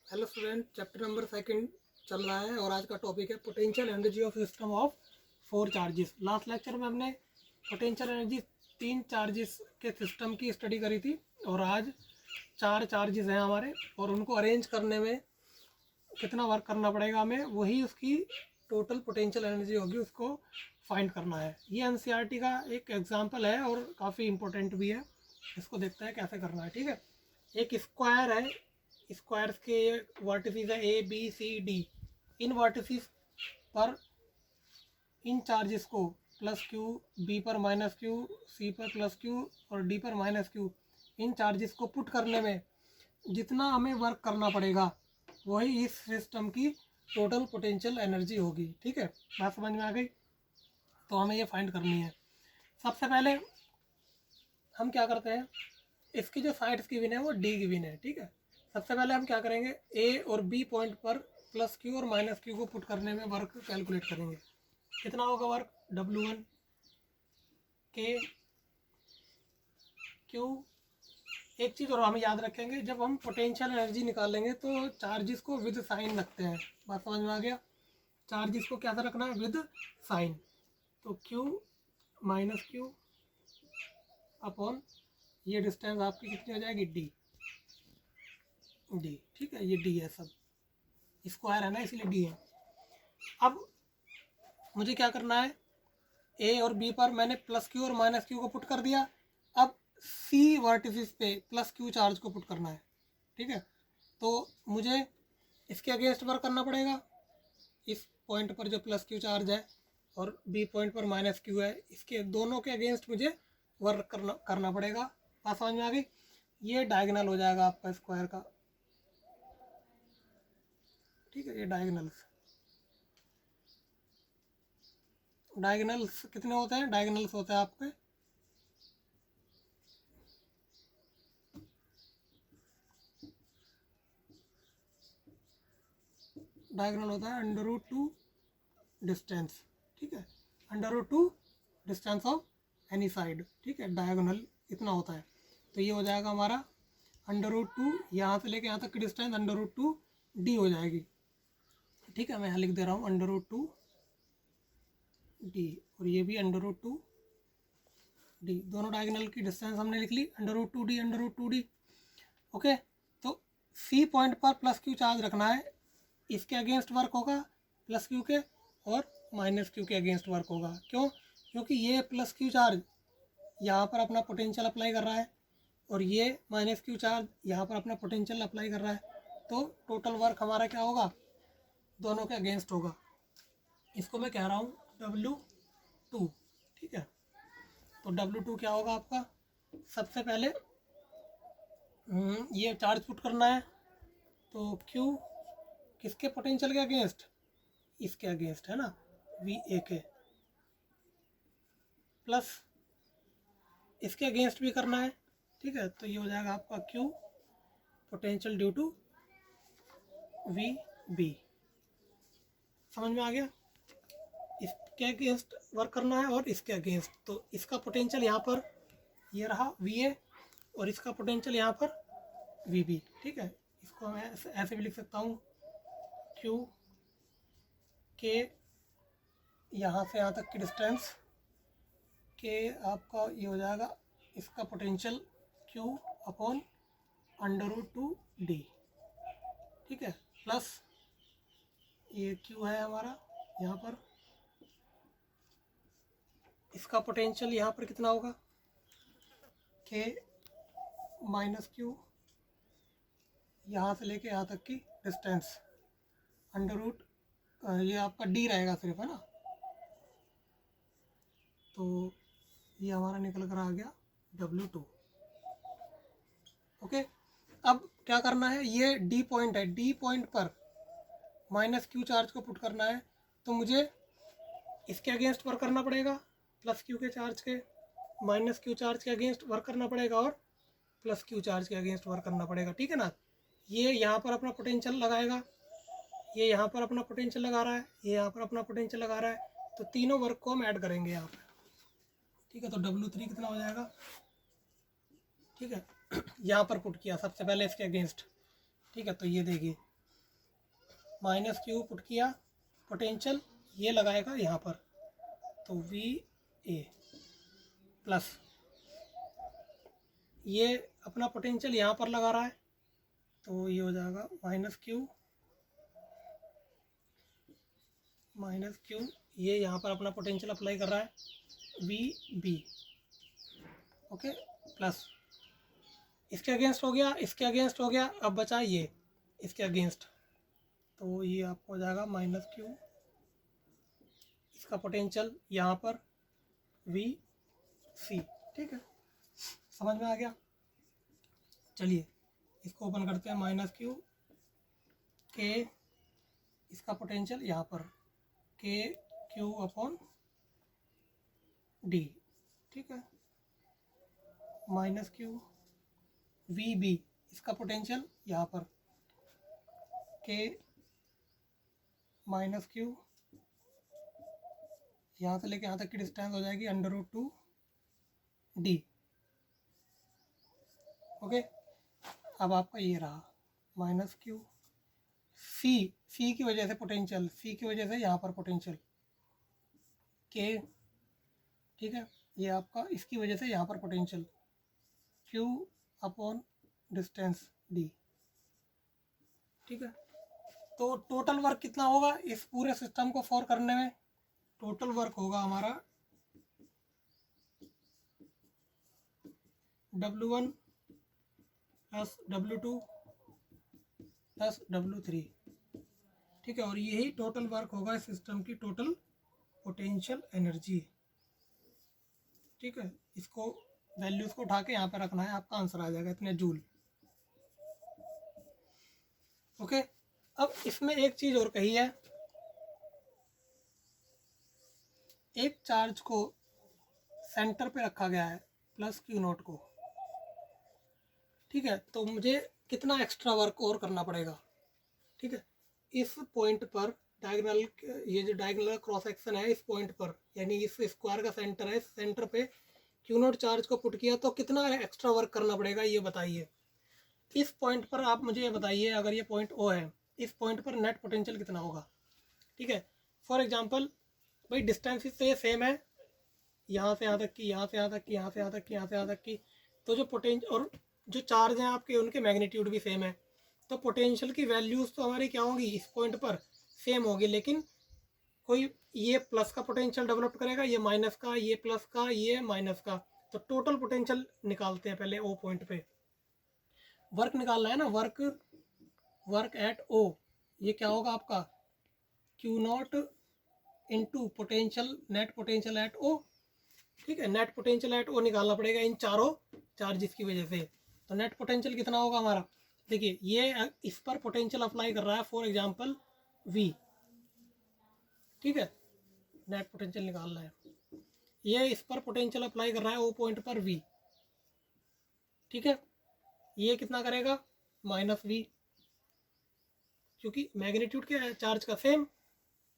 Hello student, chapter number 2 चल रहा है और आज का टॉपिक है potential energy of system of 4 charges. Last lecture में हमने पोटेंशियल एनर्जी 3 चार्जेस के सिस्टम की स्टडी करी थी और आज 4 चार्जेस हैं हमारे और उनको अरेंज करने में कितना वर्क करना पड़ेगा हमें, वही उसकी टोटल पोटेंशियल एनर्जी होगी, उसको फाइंड करना है। ये एनसीईआरटी का एक एग्जाम्पल है और काफ़ी इम्पोर्टेंट भी है। इसको देखते हैं कैसे करना है। ठीक है, एक स्क्वायर है, स्क्वायर्स के वर्टिसेस है ए बी सी डी। इन वर्टिसेस पर इन चार्जेस को प्लस क्यू, बी पर माइनस क्यू, सी पर प्लस क्यू और डी पर माइनस क्यू, इन चार्जेस को पुट करने में जितना हमें वर्क करना पड़ेगा वही इस सिस्टम की टोटल पोटेंशियल एनर्जी होगी। ठीक है, बात समझ में आ गई? तो हमें ये फाइंड करनी है। सबसे पहले हम क्या करते हैं, इसकी जो साइड्स गिवन है वो डी गिवन है। ठीक है, सबसे पहले हम क्या करेंगे, ए और बी पॉइंट पर प्लस क्यू और माइनस क्यू को पुट करने में वर्क कैलकुलेट करेंगे। कितना होगा वर्क? W1 के क्यू। एक चीज़ और हमें याद रखेंगे, जब हम पोटेंशियल एनर्जी निकालेंगे तो चार्जेस को विद साइन रखते हैं। बात समझ में आ गया? चार्जेस को क्या रखना है? With sign. तो क्यू माइनस क्यू अपॉन ये डिस्टेंस आपकी कितनी हो जाएगी? डी। ठीक है, ये डी है, सब स्क्वायर है ना इसलिए डी है। अब मुझे क्या करना है, ए और बी पर मैंने प्लस क्यू और माइनस क्यू को पुट कर दिया। अब सी वर्टिसेस पे प्लस क्यू चार्ज को पुट करना है। ठीक है, तो मुझे इसके अगेंस्ट वर्क करना पड़ेगा। इस पॉइंट पर जो प्लस क्यू चार्ज है और बी पॉइंट पर माइनस क्यू है, इसके दोनों के अगेंस्ट मुझे वर्क करना पड़ेगा। बात समझ में आ गई? ये डायगोनल हो जाएगा आपका स्क्वायर का। ठीक है, ये डायगोनल्स कितने होते हैं? डायगोनल्स होते हैं आपके डायगोनल होता है √2 डिस्टेंस। ठीक है, √2 डिस्टेंस ऑफ एनी साइड। ठीक है, डायगोनल इतना होता है। तो ये हो जाएगा हमारा √2, यहाँ से लेके यहाँ तक की डिस्टेंस √2 डी हो जाएगी। ठीक है, मैं यहाँ लिख दे रहा हूँ √2 डी और ये भी √2 डी। दोनों डायगोनल की डिस्टेंस हमने लिख ली, √2 डी √2 डी। ओके, तो सी पॉइंट पर प्लस क्यू चार्ज रखना है, इसके अगेंस्ट वर्क होगा प्लस क्यू के और माइनस क्यू के अगेंस्ट वर्क होगा। क्यों? क्योंकि ये प्लस क्यू चार्ज यहाँ पर अपना पोटेंशियल अप्लाई कर रहा है और ये माइनस क्यू चार्ज यहाँ पर अपना पोटेंशियल अप्लाई कर रहा है। तो टोटल वर्क हमारा क्या होगा? दोनों के अगेंस्ट होगा। इसको मैं कह रहा हूँ W2। ठीक है, तो W2 क्या होगा आपका? सबसे पहले ये चार्ज पुट करना है, तो Q किसके पोटेंशियल के अगेंस्ट? इसके अगेंस्ट है ना, VA के, प्लस इसके अगेंस्ट भी करना है। ठीक है, तो ये हो जाएगा आपका Q potential due to VB। समझ में आ गया? इसके अगेंस्ट वर्क करना है और इसके अगेंस्ट। तो इसका पोटेंशियल यहाँ पर ये रहा VA और इसका पोटेंशियल यहाँ पर VB। ठीक है, इसको मैं ऐसे भी लिख सकता हूँ Q के यहाँ से यहाँ तक की डिस्टेंस के आपका ये हो जाएगा इसका पोटेंशियल Q अपॉन √2 डी। ठीक है, प्लस ये Q है हमारा यहाँ पर, इसका पोटेंशियल यहाँ पर कितना होगा? K माइनस क्यू, यहाँ से लेके यहाँ तक की डिस्टेंस √ ये आपका D रहेगा सिर्फ, है ना। तो ये हमारा निकल कर आ गया W2। ओके, अब क्या करना है, ये D पॉइंट है, D पॉइंट पर माइनस क्यू चार्ज को पुट करना है। तो मुझे इसके अगेंस्ट वर्क करना पड़ेगा, प्लस क्यू के चार्ज के, माइनस क्यू चार्ज के अगेंस्ट वर्क करना पड़ेगा और प्लस क्यू चार्ज के अगेंस्ट वर्क करना पड़ेगा। ठीक है ना, ये यहाँ पर अपना पोटेंशियल लगाएगा, ये यहाँ पर अपना पोटेंशियल लगा रहा है, ये यहाँ पर अपना पोटेंशियल लगा रहा है। तो तीनों वर्क को हम ऐड करेंगे यहाँ पर। ठीक है, तो W3 कितना हो जाएगा? ठीक है, यहाँ पर पुट किया सबसे पहले इसके अगेंस्ट। ठीक है, तो ये देखिए माइनस क्यू पुट किया, पोटेंशियल ये लगाएगा यहाँ पर, तो वी ए प्लस ये अपना पोटेंशियल यहाँ पर लगा रहा है, तो ये हो जाएगा माइनस क्यू ये यहाँ पर अपना पोटेंशियल अप्लाई कर रहा है वी बी, ओके, प्लस इसके अगेंस्ट हो गया, इसके अगेंस्ट हो गया, अब बचा ये इसके अगेंस्ट, तो ये आपको हो जाएगा माइनस क्यू, इसका पोटेंशियल यहाँ पर वी सी। ठीक है, समझ में आ गया। चलिए इसको ओपन करते हैं, माइनस क्यू के, इसका पोटेंशियल यहाँ पर के क्यू अपॉन डी। ठीक है, माइनस क्यू वी बी, इसका पोटेंशियल यहाँ पर के माइनस क्यू, यहाँ से लेके यहाँ तक की डिस्टेंस हो जाएगी √2 डी। ओके, अब आपका ये रहा माइनस क्यू सी की वजह से पोटेंशियल, सी की वजह से यहाँ पर पोटेंशियल के, ठीक है, ये आपका इसकी वजह से यहाँ पर potential Q upon distance D. ठीक है, तो टोटल वर्क कितना होगा इस पूरे सिस्टम को फॉर करने में? टोटल वर्क होगा हमारा W1 plus W2 plus W3। ठीक है, और यही टोटल वर्क होगा इस सिस्टम की टोटल पोटेंशियल एनर्जी। ठीक है, इसको वैल्यूज को उठा के यहाँ पे रखना है, आपका आंसर आ जाएगा इतने जूल। ओके, अब इसमें एक चीज और कही है, एक चार्ज को सेंटर पे रखा गया है प्लस क्यू नॉट को। ठीक है, तो मुझे कितना एक्स्ट्रा वर्क और करना पड़ेगा? ठीक है, इस पॉइंट पर डायगोनल, ये जो डायगोनल क्रॉस सेक्शन है इस पॉइंट पर, यानी इस स्क्वायर का सेंटर है, इस सेंटर पे क्यू नॉट चार्ज को पुट किया, तो कितना एक्स्ट्रा वर्क करना पड़ेगा ये बताइए। इस पॉइंट पर आप मुझे ये बताइए, अगर ये पॉइंट ओ है, इस पॉइंट पर नेट पोटेंशियल कितना होगा? ठीक है, फॉर एग्जांपल भाई डिस्टेंस तो ये सेम है, यहाँ से यहाँ तक की, यहाँ से यहाँ तक की, यहाँ से यहाँ तक की, यहाँ से यहाँ तक की, तो जो पोटेंशियल और जो चार्ज हैं आपके उनके मैग्नीट्यूड भी सेम है, तो पोटेंशियल की वैल्यूज़ तो हमारी क्या होंगी इस पॉइंट पर? सेम होगी, लेकिन कोई ये प्लस का पोटेंशियल डेवलप करेगा, ये माइनस का, ये प्लस का, ये माइनस का, तो टोटल पोटेंशियल निकालते हैं पहले ओ पॉइंट पे। वर्क निकालना है ना, वर्क एट ओ, ये क्या होगा आपका Q not into potential, net potential at O. ठीक है, नेट पोटेंशियल एट ओ निकालना पड़ेगा इन चारों चार्जेस की वजह से। तो नेट पोटेंशियल कितना होगा हमारा? देखिए ये इस पर पोटेंशियल अप्लाई कर रहा है, फॉर एग्जांपल वी। ठीक है, नेट पोटेंशियल निकालना है, ये इस पर पोटेंशियल अप्लाई कर रहा है ओ पॉइंट पर वी। ठीक है, ये कितना करेगा? माइनस वी, क्योंकि मैग्नीट्यूड क्या चार्ज का सेम,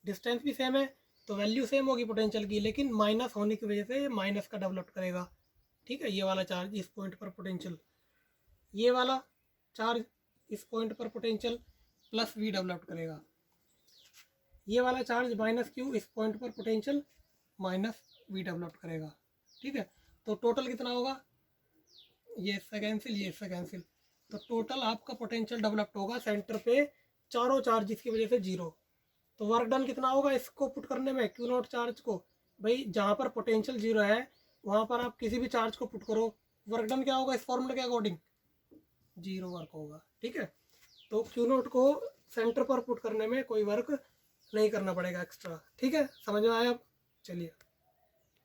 डिस्टेंस भी सेम है, तो वैल्यू सेम होगी पोटेंशियल की, लेकिन माइनस होने की वजह से माइनस का डेवलप करेगा। ठीक है, ये वाला चार्ज इस पॉइंट पर पोटेंशियल, ये वाला चार्ज इस पॉइंट पर पोटेंशियल प्लस वी डेवलप करेगा, ये वाला चार्ज माइनस क्यू इस पॉइंट पर पोटेंशियल माइनस वी डेवलप करेगा। ठीक है, तो टोटल कितना होगा? ये इससे कैंसिल, ये इससे कैंसिल, तो टोटल आपका पोटेंशियल डेवलप्ड होगा सेंटर पे चारों चार्ज की वजह से 0। तो वर्क डन कितना होगा इसको पुट करने में, क्यू नॉट चार्ज को? भाई जहाँ पर पोटेंशियल 0 है वहाँ पर आप किसी भी चार्ज को पुट करो, वर्क डन क्या होगा इस फॉर्मूले के अकॉर्डिंग? 0 वर्क होगा। ठीक है, तो क्यू नॉट को सेंटर पर पुट करने में कोई वर्क नहीं करना पड़ेगा एक्स्ट्रा। ठीक है, समझ में आया? अब चलिए